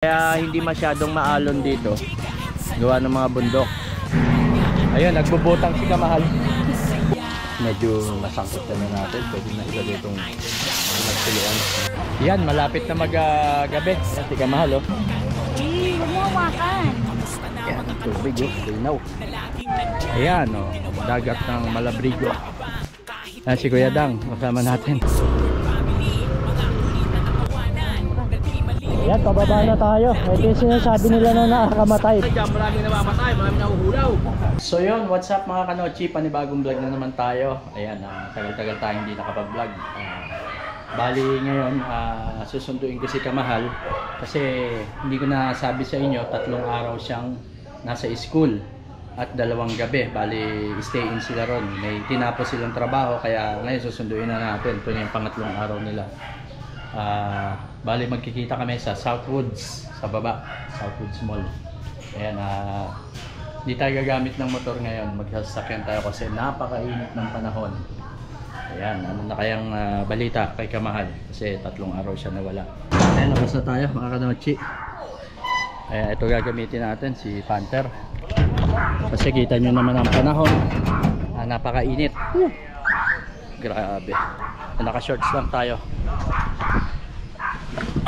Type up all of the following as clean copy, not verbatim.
Kaya hindi masyadong maalon dito. Gawa ng mga bundok. Ayun, nagbubutang si Kamahal. Medyo masangkot na natin. Pwede na sila ditong magtuluan. Yan, malapit na mag-gabi. Si Kamahal, oh. Huwag mo hawakan. Yan, tubig, oh. Linaw. Ayan, oh. Dagat ng Malabrigo. Yan, si Kuya Dang. Kasama natin. Ayan, pababa na tayo. Ito yung sinasabi nila na nakakamatay. Maraming namamatay, maraming nahuhulaw. So yun, what's up mga kanochi? Panibagong vlog na naman tayo. Ayan, tagal-tagal tayo hindi nakapag-vlog. Bali ngayon, susunduin ko si Kamahal. Kasi hindi ko nasabi sa inyo, 3 araw siyang nasa school. At 2 gabi, bali stay in sila ron. May tinapos silang trabaho, kaya ngayon susunduin na natin. Ito na yung pangatlong araw nila. Bali magkikita kami sa Southwoods, sa baba, Southwoods Mall. Ayan, hindi tayo gagamit ng motor ngayon, magsasakyan tayo kasi napakainit ng panahon. Ayan, ano na kayang balita kay Kamahal kasi 3 araw siya nawala. Ayan, labas na tayo mga kanochi. Ayan, ito gagamitin natin, si Panther. Kasi kita nyo naman ang panahon, napakainit. Grabe, naka-shorts lang tayo.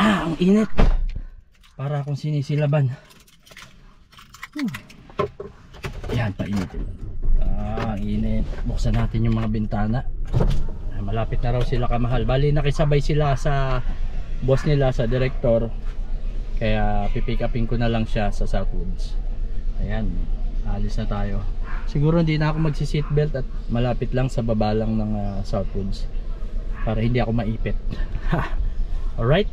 Ang init. Para akong sinisilaban. Yan, painit. Ang init. Buksan natin yung mga bintana. Malapit na raw sila Kamahal. Bali nakisabay sila sa boss nila, sa director. Kaya pipick upin ko na lang siya sa Southwoods. Ayan, alis na tayo. Siguro hindi na ako magsi-seatbelt at malapit lang sa baba lang ng Southwoods para hindi ako maipit. Alright,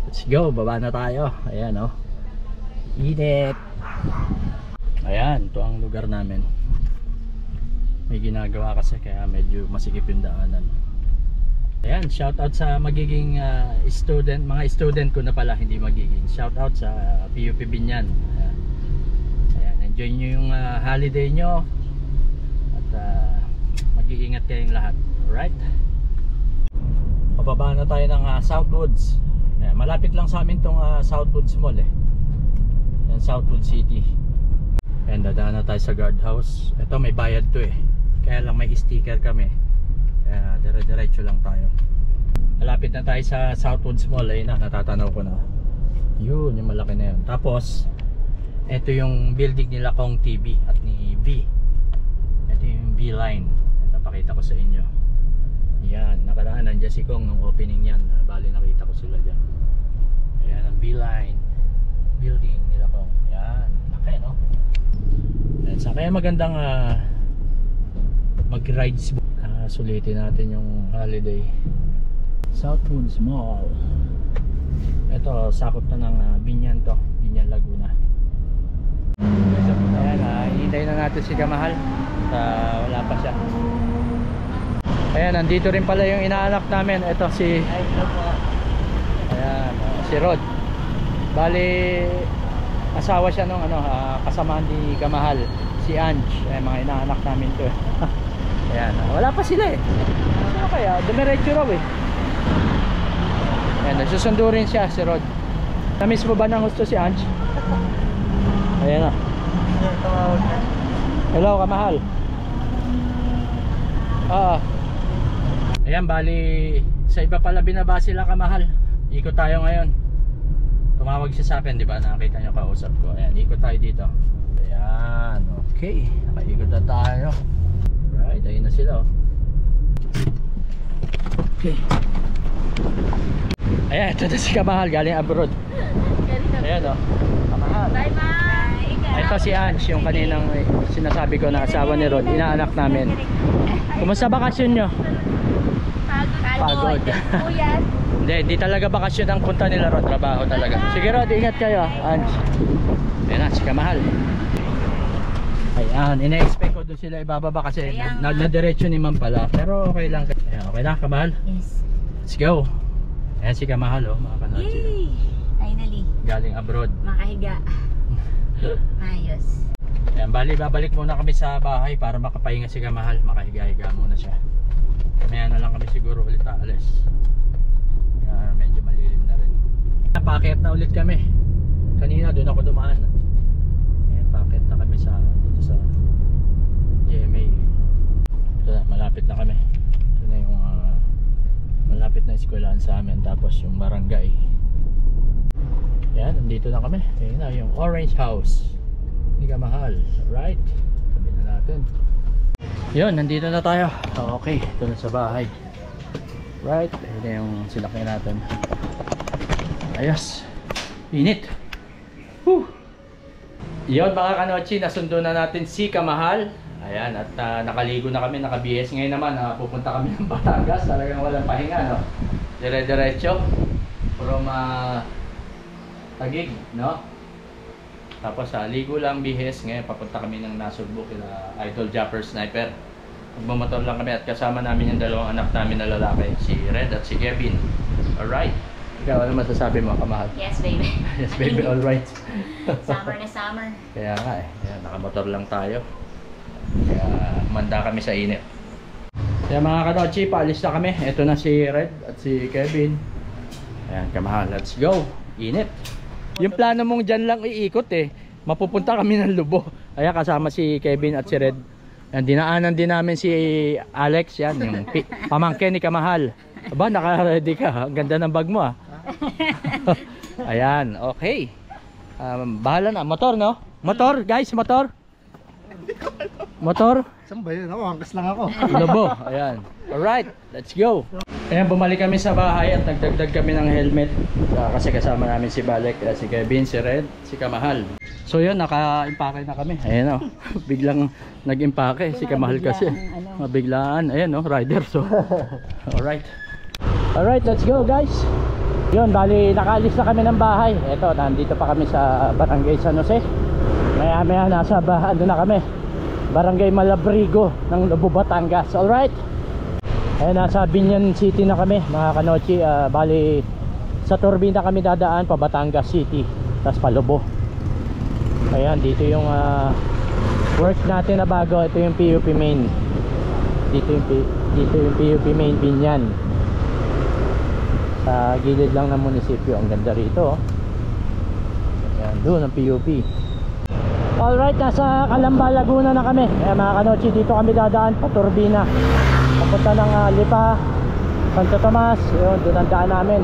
let's go, baba na tayo. Ayan, oh, init. Ayan, ito ang lugar namin. May ginagawa kasi kaya medyo masikip yung daanan. Ayan, shout out sa magiging student, mga student ko na pala, hindi magiging. Shout out sa PUP Binyan. Ayan, ayan, enjoy nyo yung holiday nyo. At mag-iingat kayong lahat. Alright, pababa na tayo ng Southwoods. Ayan, malapit lang sa amin tong Southwoods Mall eh. Yan, Southwood City. Ayan, dadaan na tayo sa guardhouse. Ito may bayad to eh, kaya lang may sticker kami. Kaya dire-diretso lang tayo. Malapit na tayo sa Southwoods Mall. Ayun na, natatanaw ko na. Yun, yung malaki na yun. Tapos ito yung building nila Kong TV at ni V. Ito yung V-line. Ito, pakita ko sa inyo. Yan, nakaraan nandiyan si Kong nung opening yan. Bali nakita ko sila dyan. Ayan ang B-line building nila Kong. Yan, laki no? Ayan, sa kaya magandang mag-rides. Sulitin natin yung holiday. Southwoods Mall. Ito, sakop na ng Binyan to, Binyan Laguna. Ayan, hinihintay na natin si Kamahal. Wala pa siya. Ayan, nandito rin pala yung inaanak namin. Ito si ayan, si Rod. Bali asawa siya nung kasamahan ni Kamahal, si Ange. Ayan, mga inaanak namin to. Ayan, wala pa sila eh. Ano kaya? Dumiretso raw eh. Ayan, nagsusundo rin siya si Rod. Na-miss mo ba ng gusto si Ange? Ayan na. Hello Kamahal. Ayan, bali sa iba pala binaba sila Kamahal. Ikot tayo ngayon. Tumawag siya sa akin, di ba? Nakita niyo kausap ko. Ayan, ikot tayo dito. Ayan, okay. Nakaikot na tayo. Right, ayun na sila. Okay. Ayan, ito na si Kamahal galing abroad. Ayan o, Kamahal. Bye bye. Ito si Ange, yung kaninang sinasabi ko na asawa ni Rod, inaanak namin. Kumusta bakasyon nyo? Pagod. Hindi talaga bakasyon ang punta nila Rod, trabaho talaga. Sige Rod, ingat kayo Ange. Ayan na, si Kamahal. Ayan, ina-expect ko doon sila ibababa kasi na-diretso ni Ma'am pala. Pero okay lang. Ayan, okay na Kamahal? Yes. Let's go. Ayan si Kamahal oh, mga kanochi. Yay! Finally. Galing abroad. Makahiga. Ayos. Ayan, bali babalik muna kami sa bahay para makapahinga si Kamahal. Makahiga-higa muna siya. Mamaya na lang kami siguro ulit aalis. Medyo malilim na rin. Napaakyat na ulit kami. Tapos yung barangay. Yan, nandito na kami. Ayun na, yung Orange House. Hindi ka mahal. Alright. Sabi na natin. Yun, nandito na tayo. Okay, ito na sa bahay. Right, ayun na yung sinakyan natin. Ayos. Init. Whew. Yun mga kanochi, nasundo na natin si Kamahal. Ayan, at nakaligo na kami, naka-BS. Ngayon naman, pupunta kami ng Batangas. Talagang walang pahinga, no? Dire-diretso from Taguig, no? Tapos ligo lang, BS. Ngayon papunta kami ng Nasurbo kila Idol Japper Sniper. Magmamotor lang kami at kasama namin yung dalawang anak namin na lalaki, si Red at si Kevin. Alright. Ikaw, ano masasabi mo, Kamahal? Yes, baby. Yes, baby, alright. Summer na summer. Kaya nga eh, ayan, nakamotor lang tayo. Kaya manda kami sa init. Kaya mga kanochi, paalis na kami. Ito na si Red at si Kevin. Ayan, Kamahal, let's go. Init. Yung plano mong dyan lang iikot eh. Mapupunta kami ng Lubo. Ayan, kasama si Kevin at si Red. Ayan, dinaanan din namin si Alex. Yan, yung pamangkin ni Kamahal. Aba, naka-ready ka. Ang ganda ng bag mo ah. Ayan, okay. Bahala na. Motor, no? Motor, guys, motor. Motor. Saan ba yun? Hanggas lang ako. Lobo, ayan. Alright, let's go. Ayan, bumalik kami sa bahay at nagdagdag kami ng helmet. Kasi kasama namin si Balek, si Kevin, si Red, si Kamahal. So yun, naka-impake na kami. Ayan o, biglang nag-impake si Kamahal kasi. Mabiglaan, ayan o, rider. So, alright. Alright, let's go guys. Yun, bali nakaalis na kami ng bahay. Eto, nandito pa kami sa Barangay San Jose. Maya maya nasa ano na kami, Barangay Malabrigo ng Lobo, Batangas. Alright. Ayan, nasa Binyan City na kami mga kanochi. Bali sa Turbina kami dadaan pa Batangas City, tapos pa Lobo. Ayan, dito yung work natin na bago. Ito yung PUP main. Dito yung PUP main Binyan. Sa gilid lang ng munisipyo. Ang ganda rito. Ayan, doon ang PUP. Alright, nasa Calamba, Laguna na kami. Ayan mga kanochi, dito kami dadaan pa Turbina. Papunta ng Lipa, Santo Tomas. Yun, doon ang daan namin.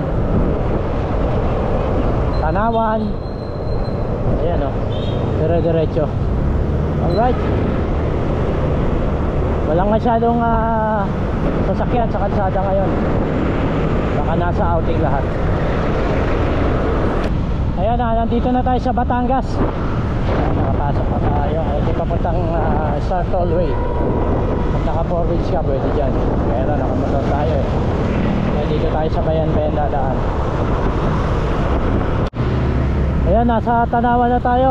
Tanawan. Ayan o, dire-diretso. Alright. Walang masyadong sasakyan sa kalsada ngayon. Baka nasa outing lahat. Ayan na, nandito na tayo sa Batangas. Ayan, nakapasok pa tayo. Ayan, papuntang Star Tollway. Kung naka 4 wheels ka, pwede dyan. Pero nakamotor tayo eh. Kaya dito tayo sa Bayan-Bayan dadaan. Ayan, nasa Tanawan na tayo.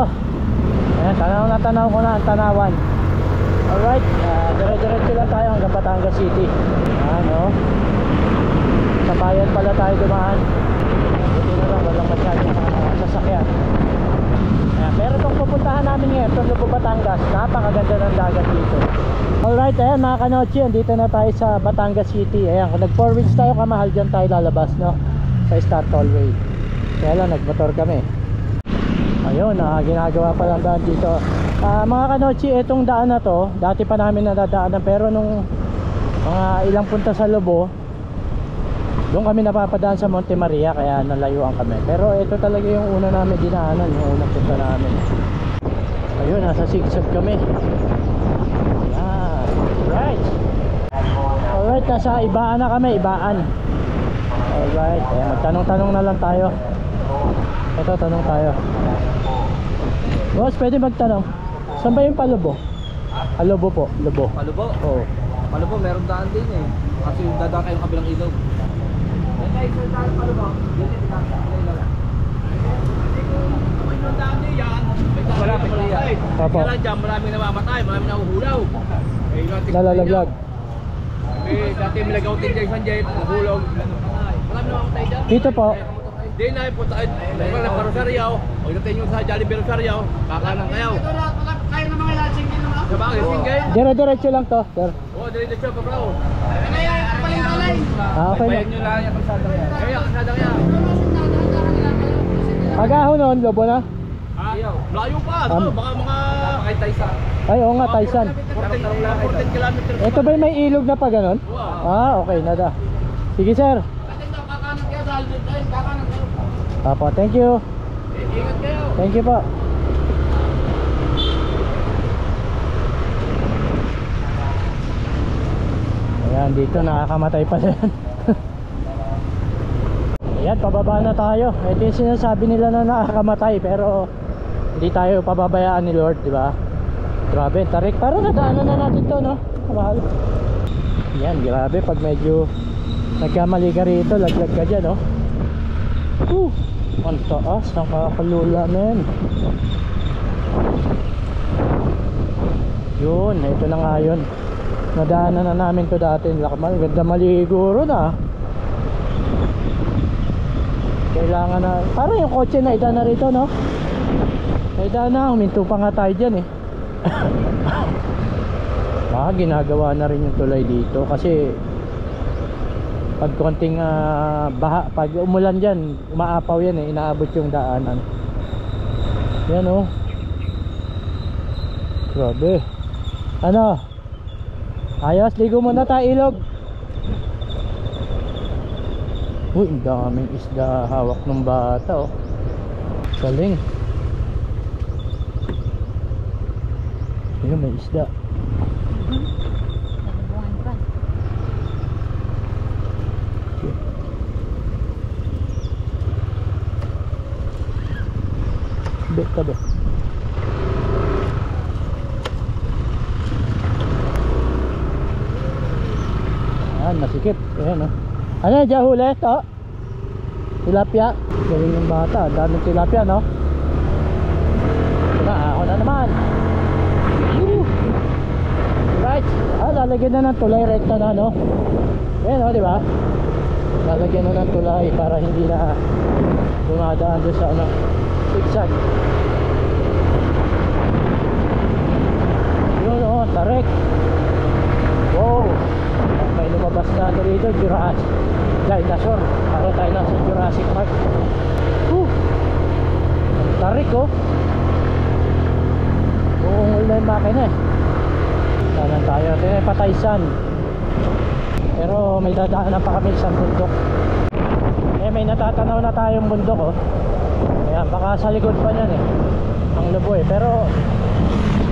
Ayan, tanaw ko na ang Tanawan. Alright, dire-diretso lang tayo hanggang Batangas City. Ano, sa bayan pala tayo dumaan. Buti na lang, walang masyadong sasakyan. Ayan, pero itong pupuntahan namin ngayon, itong Lobo, Batangas, napakaganda ng dagat dito. Alright, ayan mga kanochi, dito na tayo sa Batangas City. Ayan, kung nag 4 wheels tayo, Kamahal dyan tayo lalabas, no? Sa Star Tollway. Kaya lang, nagmotor kami. Ayun, ginagawa pa lang daan dito. Mga kanochi, itong daan na to, dati pa namin nadadaanan, pero nung mga ilang punta sa Lobo, doon kami napapadaan sa Monte Maria, kaya nalayuan kami. Pero ito talaga yung una namin dinaanan, yung unang punta namin. Ayun, nasa sigsag kami. Ayan, right. Alright, nasa Ibaan na kami, Ibaan. Alright, ayan, magtanong-tanong na lang tayo. Ito, tanong tayo. Boss, pwede magtanong, saan ba yung Palubo? Lobo po, Lobo. Palubo? Oo. Palubo, meron daan din eh. Kasi dadaan kayong kabilang ilog. Guys, meron daan Palubo. Yun yung daan. Wala pa yan. Opo. Kaya lang dyan, maraming namamatay, maraming nahuhulaw. Nalalaglag. Dati may nagaw din dyan, Sanjay, nahulog. Maraming namamatay dyan. Dito po. Di na punta ay mga Rosario. O natin yung sa Jollibee Rosario, kakanan kayo. Kayo na mga lasing din naman. Sa bagay singgay. Dire-diretso lang to, sir. Oo, diretso pa bro. Okay na. Bayan nyo lang yung kalsada kaya. Kaya kalsada kaya. Agaho noon, Lobo na? Layo pa, no? Baka mga kay Taysan. Ay, oo nga, Taysan. 14 kilometers. Ito ba may ilog na pa ganon? Okay, nada. Sige, sir. Kakanan kaya sa Apo, thank you. Ingat kayo. Thank you po. Ayan, dito nakakamatay pa yan. Ayan, pababa na tayo. Ito yung sinasabi nila na nakakamatay, pero hindi tayo pababayaan ni Lord, di ba? Grabe, tarik. Parang nadaanan na natin to, no? Kamahal. Ayan, grabe. Pag medyo nagkamali ka rito, laglag ka dyan, no? Ang taas, nakakalula, men. Yun, ito na nga yun. Nadaanan na namin to dati. Ganda maligo ron, ah. Kailangan na, parang yung kotse na ida na rito, no? Ida na, huminto pa nga tayo dyan, eh. Ginagawa na rin yung tulay dito kasi pag konting baha, pag umulan dyan, umaapaw yan, eh. Inaabot yung daanan. Yan, oh. Grabe. Ano? Ayos, ligo muna tayo, ilog. Uy, ang daming isda hawak ng bata, oh. Galing. Ayun, may isda. Nagbubuhan pa. Tabi. Ayan, nasikip. Ayan, oh. Ano, dyan huli ito? Tilapia. Galing yung bata. Daming tilapia, no? Ako na naman. Woo! Right. Lalagyan na ng tulay. Rekta na, no? Ayan, oh, di ba? Lalagyan na ng tulay para hindi na dumadaan doon sa, ano, zigzag. Yun, oh, tarik. Wow. May lumabas na dito, Jurassic Dinosaur. Para tayo nasa Jurassic Park. Tarik, oh. Uungol na yung makina, eh. Sana tayo. Ito yung Pataysan. Pero may dadaanan pa kami sa bundok. Eh, may natatanaw na tayong bundok, oh. Ayan, baka sa likod pa yan, eh. Ang Lubo, eh. Pero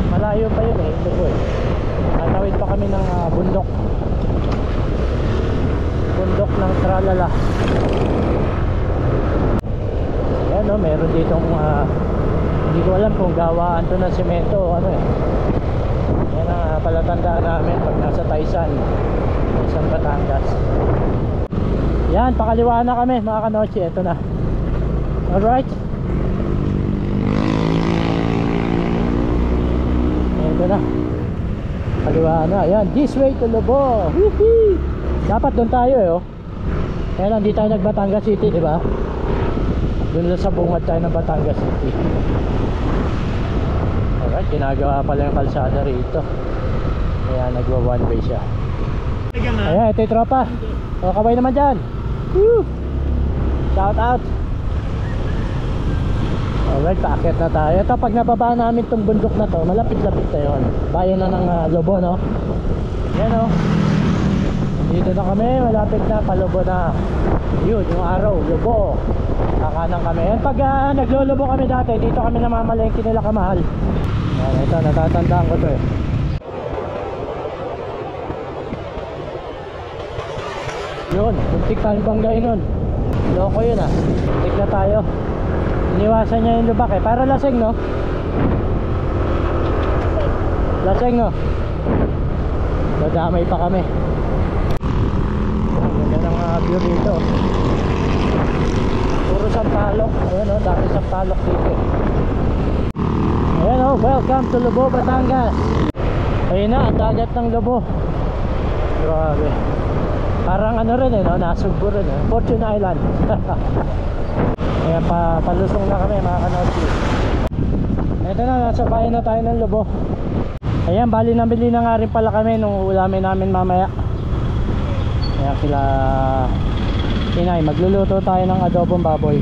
malayo pa yun, eh. Lubo, eh. Natawid pa kami ng bundok. Bundok ng Tralala. Ayan, oh, meron ditong hindi ko alam kung gawaan to ng semento o ano, eh. Yan ang palatandaan namin pag nasa Taysan, Batangas. Yan, pakaliwa na kami mga kanoche. Ito na. Alright. Ito na. Kaliwa na. Yan, this way to Lobo. Woohoo! Dapat doon tayo, eh, oh. Kaya lang, di tayo nag-Batangas City, di ba? Doon lang sa bungad tayo ng Batangas City. Alright, ginagawa pala yung kalsada rito. Kaya nagwa one way siya. Ayan, ito yung tropa. O, kaway naman dyan. Woo! Shout out. Alright, paakyat na tayo. Ito, pag nababa namin itong bundok na to, malapit-lapit na yun. Bayan na ng Lobo, no? Yan, oh. Dito na kami, malapit na, Palobo na. Yun, yung araw, Lobo. Kakanan kami. Yan, pag naglolobo kami dati, dito kami namamalengke nila kamahal. Yan, ito, natatandaan ko to, eh. Yun, buntik tayo banggay nun. Loko yun, ah. Buntik na tayo. Iniwasan niya yung lubak, eh. Para laseng, no? Laseng, no? Dadamay pa kami. Ganda ng view dito. Puro sampalok. Ayan, oh, dami sampalok dito. Ayan, oh, welcome to Lobo, Batangas. Ayun na, ang dagat ng Lobo. Grabe. Parang ano rin, eh, no? Nasugbo rin, eh. Fortune Island. Ayan, palusong na kami mga kanochi. Ito na, nasa bayan na tayo ng Lobo. Ayan, bali nabili na nga rin pala kami nung ulamin namin mamaya. Ayan, sila Inay, magluluto tayo ng adobong baboy.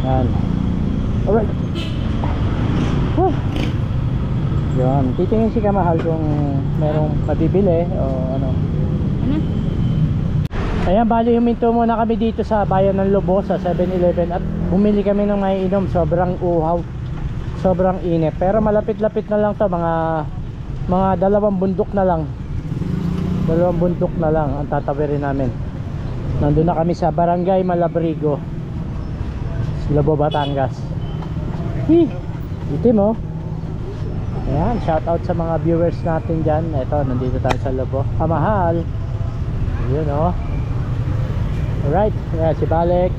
Ayan. Alright. Yan, titingin si Kamahal kung merong mabibili o ano. Ayan, bali huminto muna kami dito sa bayan ng Lobo sa 7-Eleven at bumili kami ng maiinom. Sobrang uhaw, sobrang init, pero malapit-lapit na lang to, mga 2 bundok na lang. 2 bundok na lang ang tatawirin namin. Nandun na kami sa Barangay Malabrigo, Lobo, Batangas. Itim oh. Ayan, shout out sa mga viewers natin dyan. Ito, nandito tayo sa Lobo. Kamahal. Yun oh. Alright, ayan, si Balek,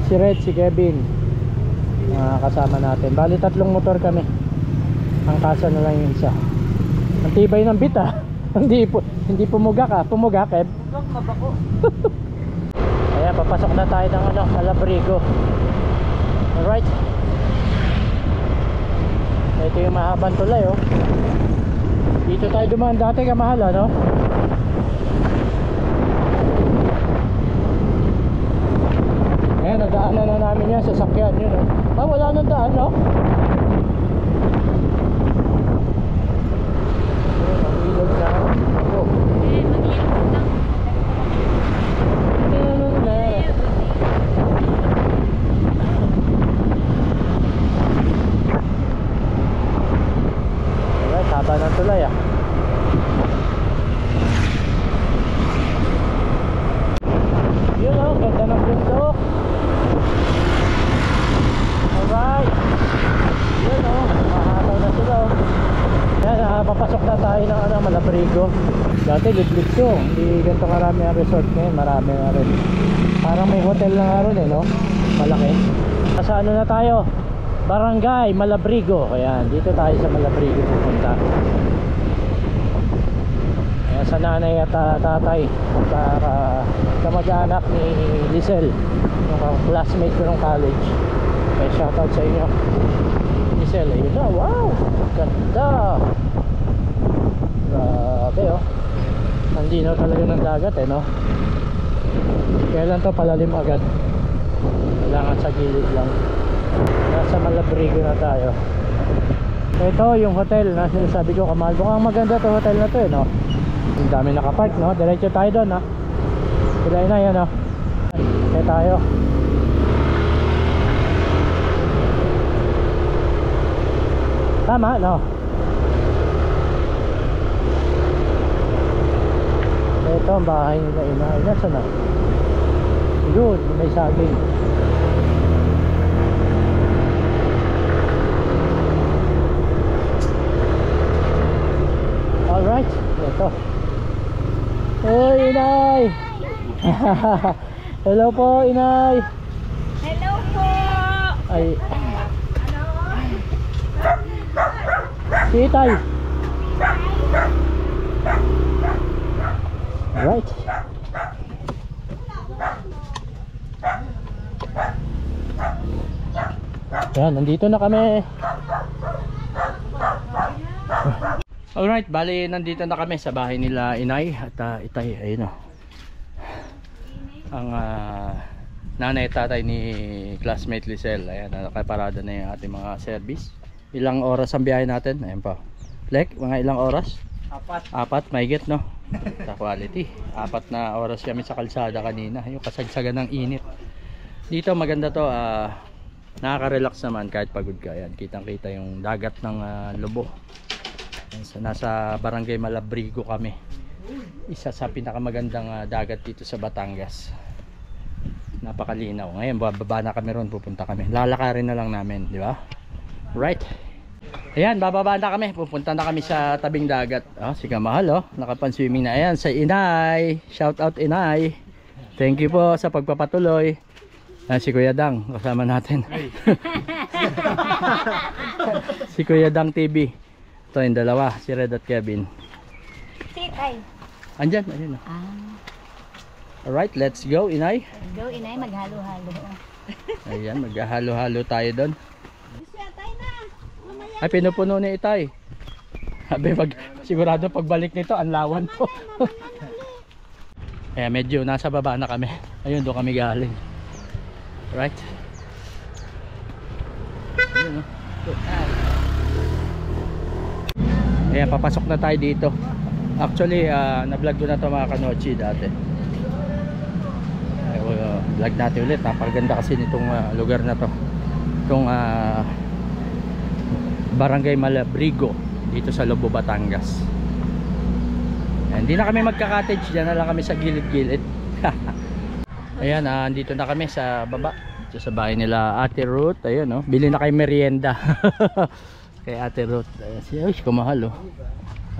si Red, si Kevin, mga kasama natin. Bali 3 motor kami. Ang kasa na lang yung isa. Ang tibay ng bit ah. Hindi pumuga ka. Pumuga, Kev? Ayan, papasok na tayo ng Malabrigo. Alright. Ito yung mahabang tulay oh. Dito tayo dumaan dati, Kamahal ano? Ayan, nadaanan na namin yan, sasakyan yun oh. Wala nang daan no? Ayan, ang ilog na oh. Alright, haba ng tulay ah. Yun oh, ganda ng bundok. Alright. Yun oh, mahataw na sila oh. Yan, papasok na tayo ng Malabrigo. Dati liblib to, hindi ganito karami ang resort ngayon, marami na rin. Parang may hotel na nga rin no? Malaki. Sa ano na tayo? Barangay Malabrigo. Ayan, dito tayo sa Malabrigo pupunta. Ayan, sa nanay at tatay, para kamag-anak ni Lisel, yung classmate ko ng college. Kaya shoutout sa inyo, Lisel. Ayun na, wow, ganda. Grabe oh. Ang linaw talaga ng dagat no. Kaya lang to palalim agad. Kailangan sa gilid lang. Nasa Malabrigo na tayo. Ito yung hotel na sinasabi ko, Kamahal. Mukhang maganda to hotel na to no. Ang dami nakapark no. Diretso tayo doon ha. Sila na yan no. Kaya tayo. Tama no. Ito ang bahay nila inay. Nasaan na? Yun, may saging. Alright, ito. Uy, inay! Hello po, inay! Hello po! Ay. Si Itay! Alright. Yan, nandito na kami. Alright, bali nandito na kami sa bahay nila inay at Itay. Ayun o. Ang nanay at tatay ni classmate Lisel. Ayan, nakaparada na yung ating mga service. Ilang oras ang biyahe natin? Ayan pa. Lek, mga ilang oras? 4, mahigit no? Sa quality 4 na oras kami sa kalsada kanina, yung kasagsagan ng init dito. Maganda to, nakaka-relax naman kahit pagod ka. Ayan, kitang kita yung dagat ng Lobo. So, nasa Barangay Malabrigo kami, isa sa pinakamagandang dagat dito sa Batangas. Napakalinaw. Ngayon bababa na kami ron, pupunta kami, lalakarin na lang namin, di ba? Right. Ayan, bababa na kami, pupunta na kami sa tabing dagat. Si Kamahal nakapan-swimming na. Ayan, sa inay, shout out inay, thank you po sa pagpapatuloy. Si Kuya Dang kasama natin. Si Kuya Dang TV. Ito yung dalawa, si Red at Kevin. Sitay. Andyan. Alright, let's go inay. Go inay, maghalo-halo. Ayan, maghahalo-halo tayo doon. Ay, pinupuno ni Itay. Sabi, sigurado pagbalik nito, anlawan po. Kaya medyo nasa baba na kami. Ayun, doon kami galing. Right. Ayun, Ayan, papasok na tayo dito. Actually, na-vlog ko na ito mga kanochi dati. vlog natin ulit. Napakaganda kasi nitong lugar na to, itong Barangay Malabrigo dito sa Lobo, Batangas. Hindi na kami magka-cottage, dyan na lang kami sa gilid-gilid. Ayan, andito na kami sa baba, dito sa bahay nila Ate Ruth. Ayun, no? Bili na kayo merienda kay Ate Ruth. Uy, kumahal, oh.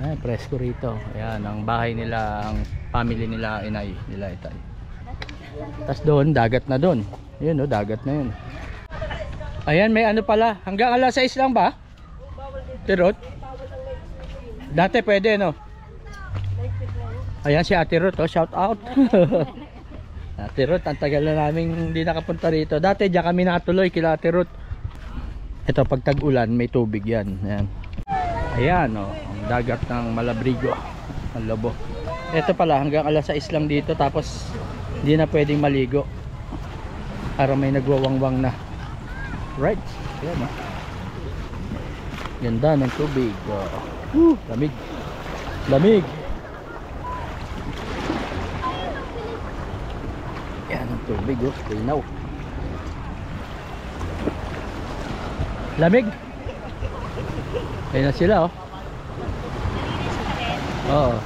Ay, presko rito. Ayan, ang bahay nila, ang family nila, inay nila, itay. Tapos doon, dagat na doon. Ayun, no? Dagat na yun. Ayan, may ano pala, hanggang alas 6 lang ba? Ate Ruth? Dati pwede, no? Ayan si Ate Ruth, oh, shout out. Ate Ruth, ang tagal na namin hindi nakapunta rito. Dati diyan kami natuloy kila Ate Ruth. Ito, pag tag-ulan may tubig yan. Ayan. Ayan, oh, ang dagat ng Malabrigo, ang Lobo. Ito pala, hanggang alas 6 lang dito. Tapos hindi na pwedeng maligo, para may nagwawangwang na. Right, ayan, oh. Ganda ng tubig, oh. Lamig. Lamig. Yan ang tubig, oh. Linaw. Lamig. Ayun na sila, oh. Oo.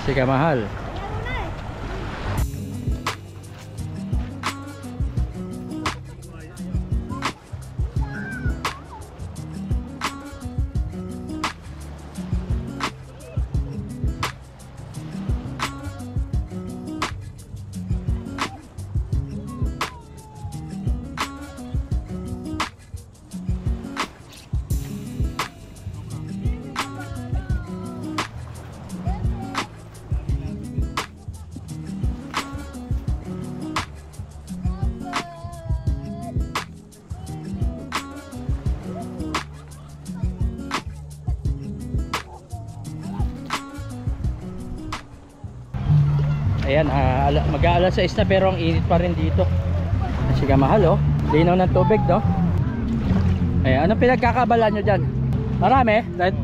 Kasi kamahal. Ayan, mag-aalas 6 na pero ang init pa rin dito. Kasi kamahal, oh. Linaw ng tubig, no? Ayan, anong pinagkakabalan nyo dyan? Marami? Dahil...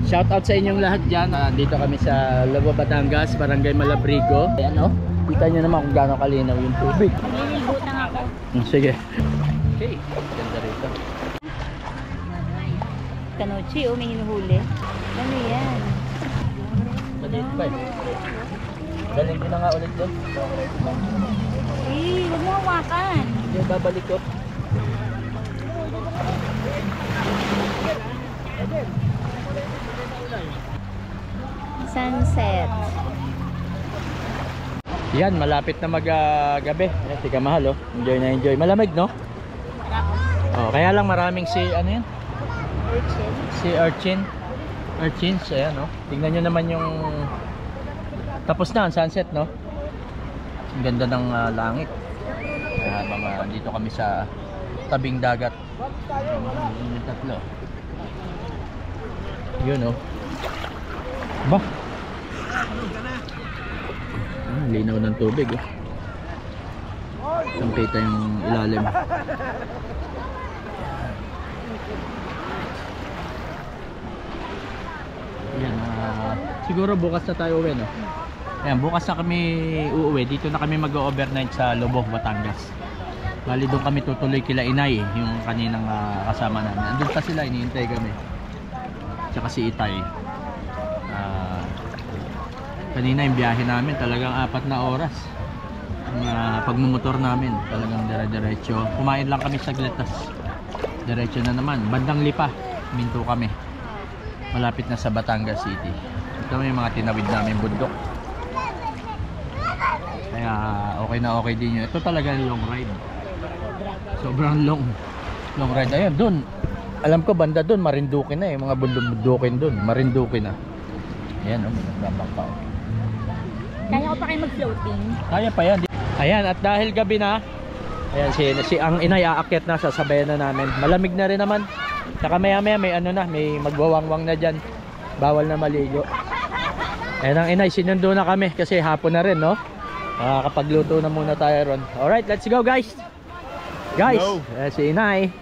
Shout out sa inyong lahat dyan. Dito kami sa Lobo, Batangas, Barangay Malabrigo. Ayan, oh. Kita nyo naman kung gaano kalinaw yung tubig. Nililibutan ako. Sige. Okay, ganda rito. Kanochi, oh, may hinuhuli. Ano yan? Maliit pa, eh. Galing ko na nga ulit doon. Eh, huwag mo hawakan. Hindi, babalik ko. Sunset. Yan, malapit na mag-gabi. Ayan, tika mahal, oh. Enjoy na enjoy. Malamig, no? Oh, kaya lang maraming ano yan? Urchin. Si urchins, ayan, no? Tingnan nyo naman yung tapos na ang sunset, no? Ang ganda ng langit. Habang dito kami sa tabing dagat. Yung tatlo. Yun, no? Ba? Linaw ng tubig, oh. Sampita yung ilalim. Ayan, siguro bukas na tayo uwi, no? Ayan, bukas na kami uuwi. Dito na kami mag-overnight sa Lobo, Batangas. Bali doon kami tutuloy kila Inay, yung kaninang kasama namin. Andun pa sila, iniintay kami. Tsaka si Itay. Kanina yung biyahe namin, talagang 4 na oras. Pagmumotor namin, talagang dire-diretso. Kumain lang kami saglit, tas diretso na naman. Bandang Lipa, minto kami. Malapit na sa Batangas City. Ito may mga tinawid namin bundok. Kaya okay na okay din yun. Ito talaga long ride. Sobrang long ride. Ayun, dun. Alam ko banda dun, Marinduque na eh. Mga bundok-bundokin dun, Marinduque na. Ayan, may nagbabang pa. Kaya ko pa kayo mag-floating? Kaya pa yan. Ayan, at dahil gabi na, ayan, si ang Inay aakyat na, sasabayan na namin. Malamig na rin naman. Saka maya maya may ano na, may magwawangwang na dyan. Bawal na maligo. Ayan ang Inay, sinundo na kami kasi hapon na rin, no? Makakapagluto na muna tayo ron. Alright, let's go guys. Guys, si Inay.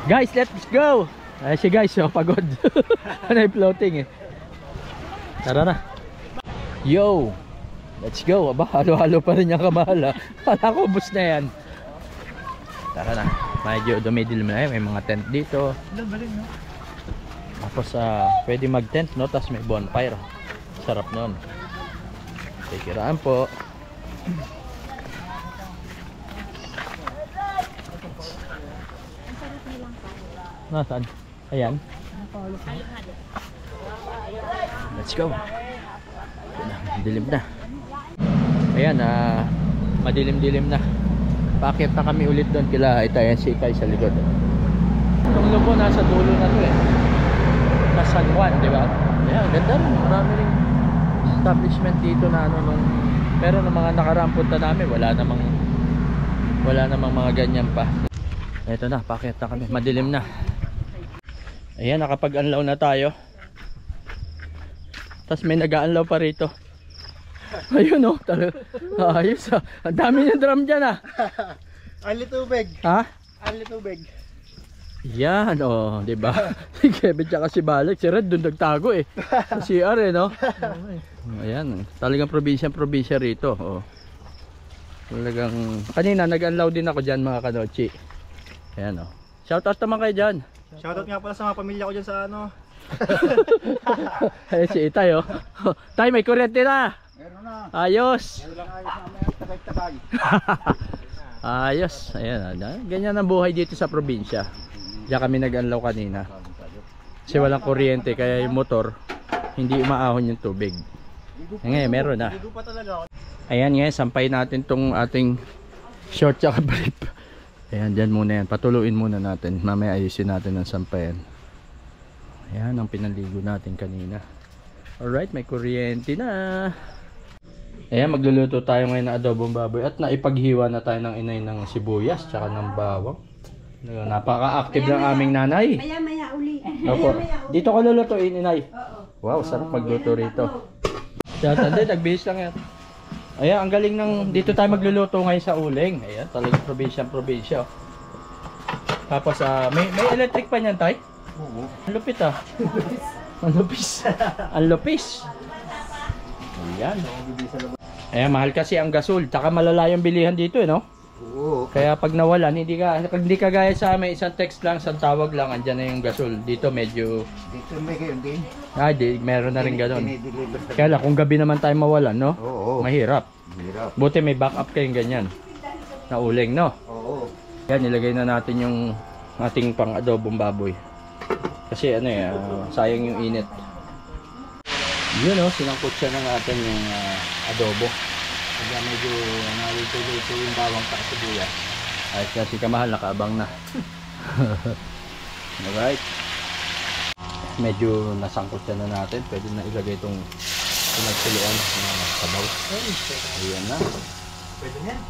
Guys, let's go! Ay si guys, oh, pagod. Ano yung floating eh. Tara na. Yo! Let's go. Aba, halo-halo pa rin yung kamahal. Wala ko, bus na yan. Tara na. Medyo dumidilim na yan. May mga tent dito. Tapos pwede mag-tent, no? Tapos may bonfire. Sarap nun. Tikiraan po. Nasaan? Ayan. Let's go. Dilim na. Ayan, madilim-dilim na. Paakit na kami ulit doon kila Itayan si Ikay sa likod. Itong lubo nasa dulo na to eh. Nasa San Juan, di ba? Ayan, ganda rin. Marami rin establishment dito na ano nung... Pero nung mga nakaraang punta namin, wala namang mga ganyan pa. Ito na, paakit na kami. Madilim na. Ayan, nakapag-anlaw na tayo. Tapos may nag-aanlaw pa rito. Ayun oh, ayos ah. Ang dami ng drum dyan ah. Anli tubig. Ha? Anli tubig. Yan oh, di ba? Si Kevin tsaka si Balek, si Red doon nagtago eh. Sa CR eh, no? Ayan, talagang probinsya rito. Oh. Talagang, kanina nag-unload din ako dyan mga kanochi. Ayan oh. Shoutout naman kayo dyan. Shoutout nga pala sa mga pamilya ko dyan sa ano. Ayan si Itay oh. Tay, may kuryente na. Meron na. Ayos. Meron lang ayos na may tagay-tagay. Ayos. Ayan, ganyan ang buhay dito sa probinsya. Diyan kami nag-unload kanina. Kasi walang kuryente kaya yung motor hindi umaahon yung tubig. Ngayon meron na. Ligo pa talaga. Ayan ngayon, sampay natin tong ating short tsaka brief. Ayan, dyan muna yan. Patuluin muna natin. Mamaya ayusin natin ang sampayan. Ayan ang pinaligo natin kanina. Alright, may kuryente na. Ayan, magluluto tayo ngayon ng adobong baboy. At naipaghiwa na tayo ng inay ng sibuyas tsaka ng bawang. Napaka-active ng aming nanay. Maya uli. Opo. Dito ko lulutuin, inay. Wow, sarap magluto rito. Hindi, nagbihis lang yan. Ayan, ang galing ng... Dito tayo magluluto ngayon sa uling. Ayan, talagang probinsya. Tapos, may electric pa niyan, tay? Oo. Ang lupit ah. Ang lupis. Ang lupis. Ayan. Ayan, mahal kasi ang gasol. Taka malala yung bilihan dito eh, no? Oo. Kaya pag nawalan, hindi ka gaya sa amin, isang text lang, isang tawag lang, andyan na yung gasol. Dito medyo... Dito may kayo din. Meron na rin gano'n. Dinideliver talaga. Kaya lang, kung gabi naman tayo mawalan, no? Oo. Mahirap. Hirap. Buti may backup kayong ganyan. Na uling, no? Oo. Yan, nilagay na natin yung ating pang adobong baboy. Kasi ano eh, sayang yung init. Yun oh, sinangkot siya ng atin yung adobo. Kaya medyo nalito-lito yung bawang sa sibuyas. Ay kasi kamahal, nakaabang na. Alright. Medyo nasangkot siya na natin. Pwede na ilagay itong pinagtuluan na sabaw. Ayan na. Pwede na yan.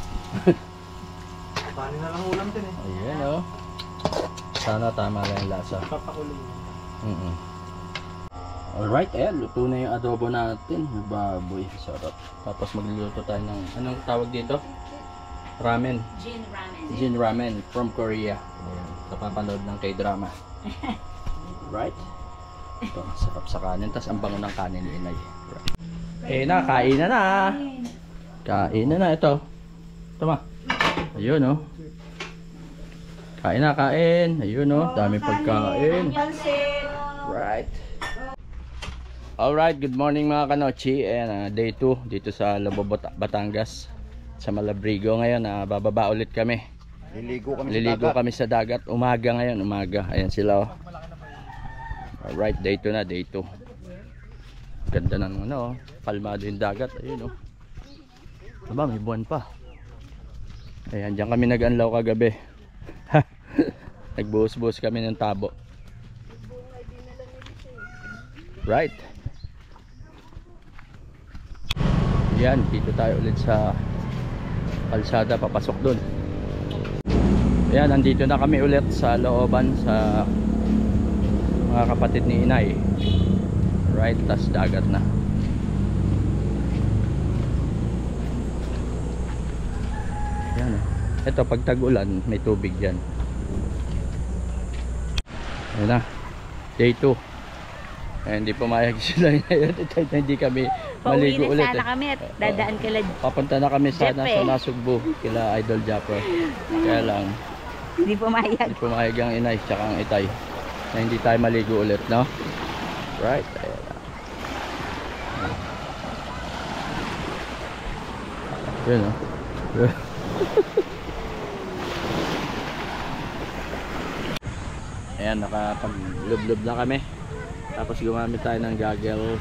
Paano na lang ulam din eh. Ayan oh. Sana tama lang yung lasa. Papakuloy. Alright, ayan, luto na yung adobo natin. Baboy, sarap. Tapos magluluto tayo ng, anong tawag dito? Ramen. Jin ramen from Korea. Ayan, kapapanood ng K-drama. Right? Ito, sarap sa kanin. Tapos ang bango ng kanin ni inay. Right. Eh na, kain na na. Kain na na, ito. Ito ma. Ayun oh. Kain na, kain. Ayun oh, dami pagkain. Right. Alright, good morning mga kanochi. And day 2 dito sa Lobo, Batangas. Sa Malabrigo ngayon, bababa ulit kami. Liligo kami sa dagat. Umaga ngayon, umaga. Ayan sila oh. Alright, day 2 na, day 2. Ganda ng ano, kalmado yung dagat. Ayun oh. Aba, may buwan pa. Ayan, dyan kami nag-unlaw kagabi. Nagbuhos-buhos kami ng tabo. Right. Yan, dito tayo ulit sa kalsada, papasok dun. Ayan, nandito na kami ulit sa looban sa mga kapatid ni inay. Right, tas dagat na. Yan, ito pag tag-ulan may tubig dyan. Ayan na. Day 2. Eh, hindi pumayag sila ngayon. Hindi kami maligo Pauwi ulit. na sana kami at dadaan kala. Papunta na kami sana Jeff, sa Nasugbu. Kila Idol Japper. Kaya lang, Hindi pumayag. hindi pumayag ang inay tsaka ang itay. Na hindi tayo maligo ulit, no? Right. Ayan na. Yun, no? Ayan, nakapag-lub-lub na kami. Tapos gumamit tayo ng goggle.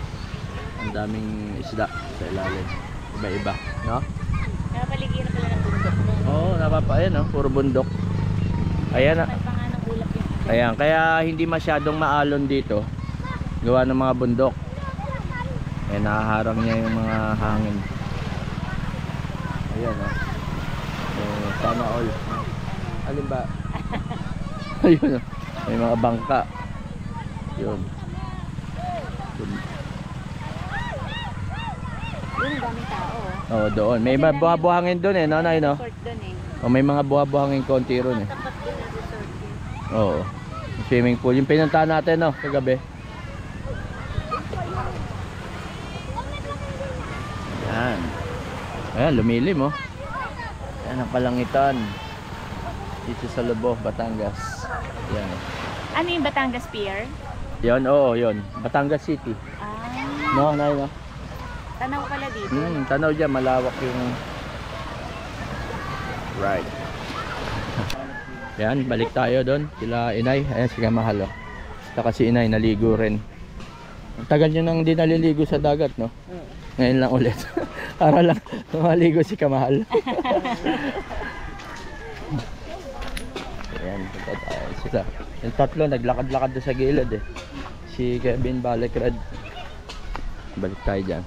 Ang daming isda sa ilalim. Iba-iba, no? Napaligiran pala ng bundok doon. Oo, ayan, no? Puro bundok. Ayan, na. May pa nga ng ulap yung Ayan, kaya hindi masyadong maalon dito. Gawa ng mga bundok. Eh, nakaharang niya yung mga hangin. Ayan, no? Sana all. Alin ba? Ayun, no? May mga bangka. Yun. Yung daming tao. Oh, doon. May mga buha-buhangin doon eh, no, Nay, no? Resort doon eh. O, may mga buha-buhangin konti ron eh. Tapat doon ang resort eh. Oo. Swimming pool. Yung pinuntahan natin, no, kagabi. Yan. Ayan, lumilim, oh. Ayan ang kalangitan. Dito sa Lobo, Batangas. Yan, oh. Ano yung Batangas Pier? Yan, oo, yun. Batangas City. Ah, No, Nay, no? tanaw pala dito. Tanaw dyan, malawak yung... Right. Yan, balik tayo doon. Sila Inay, ayan si Kamahal, oh. Saka si Inay, naligo rin. Ang tagal nyo nang di naliligo sa dagat, no? Ngayon lang ulit. Para lang maligo si Kamahal. Ayan, punta tayo sila. Yung tatlo, naglakad-lakad doon sa gilid eh. Si Kevin Balekrad. Balik tayo dyan.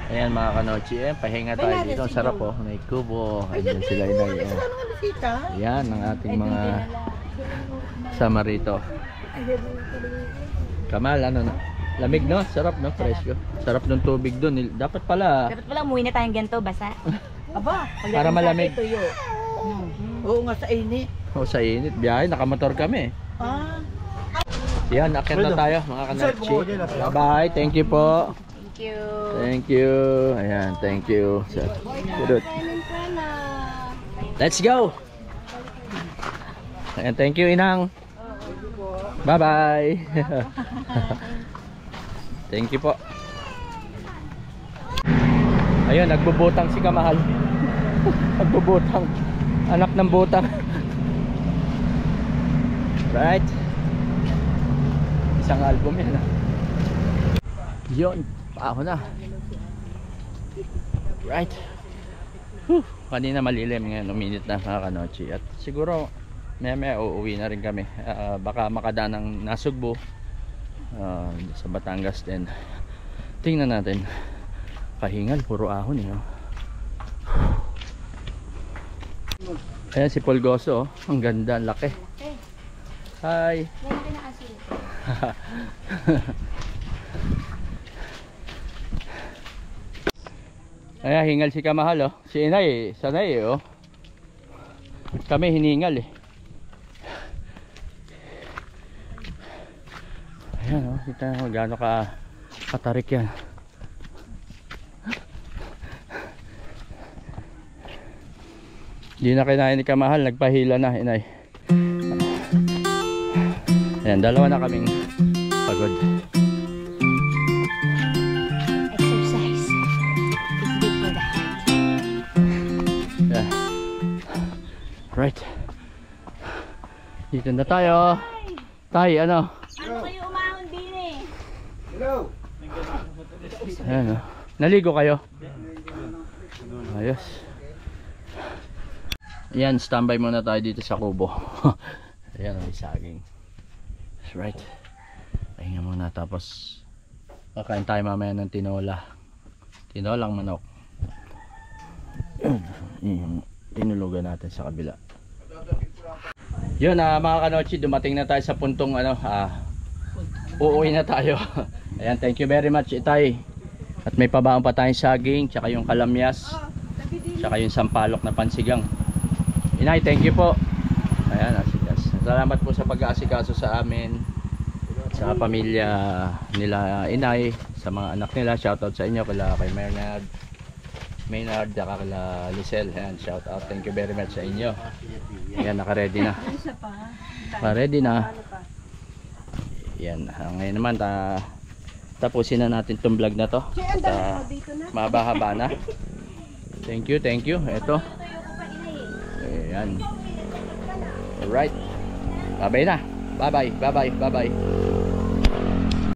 Ayan mga kanochi, pahinga tayo dito. Ang sarap, oh. May kubo. Ayan sila Inay. Ayan ang ating mga sama rito. Kamal, ano na? Lamig, no? Sarap, no? Fresco. Sarap ng tubig doon. Dapat pala Dapat pala umuwi na tayong ganito, basa. Aba, para malamig. tuyo. Oo nga sa init. O sa init, biyahe, nakamotor kami. Ah, Yan, akyat na tayo mga kanochi. Bye-bye, thank you po. Thank you. Thank you. Ayan, thank you. Good. Let's go. Ayan, thank you, Inang. Bye-bye. Thank you po. Ayun, nagbubutang si Kamahal. Nagbubutang. Anak ng butang. Right. Isang album yan. Yun, paho na. Right. Kanina malilim, ngayon uminit na mga kanochi. At siguro maya uuwi na rin kami. Baka makadaan ng Nasugbu sa Batangas din. Tingnan natin. Kahingal, puro ahon eh. Ayan si Polgoso, oh. Ang ganda, ang laki. Hi. Ayan, hingal si Kamahal, oh. Si Inay, sanay eh, oh. Kami hiningal eh. Ayan, oh. Kita mo gaano katarik yan. Hindi na kinain ni Kamahal, nagpahila na, Inay. Ayan, dalawa na kaming pagod. Exercise is good for the heart. Yeah. Right. Dito na tayo. Tay, ano? Ano kayo umahon din eh? Ayan, oh. Naligo kayo? Ayos. Ayan, standby muna tayo dito sa kubo. Ayan, may saging. That's right. Pahinga muna, tapos kakain tayo mamaya ng tinola. Tinolang manok. Yun, tinulugan natin sa kabila. Yun, mga kanochi, dumating na tayo sa puntong uuwi na tayo. Ayan, thank you very much, Itay. At may pabaon pa tayong saging, tsaka yung kalamyas, tsaka yung sampalok na pansigang. Inay, thank you po. Ayan, asigas. Salamat po sa pag-aasikaso sa amin, sa pamilya nila Inay, sa mga anak nila. Shoutout sa inyo, kay Maynard, saka kila Lisel. Ayan, shoutout. Thank you very much sa inyo. Ayan, naka-ready na. Naka-ready na. Ayan, ngayon naman tapusin na natin tong vlog na to. Mahaba-haba na. Thank you. Ito. Ayan. Alright. Bye-bye na. Bye-bye.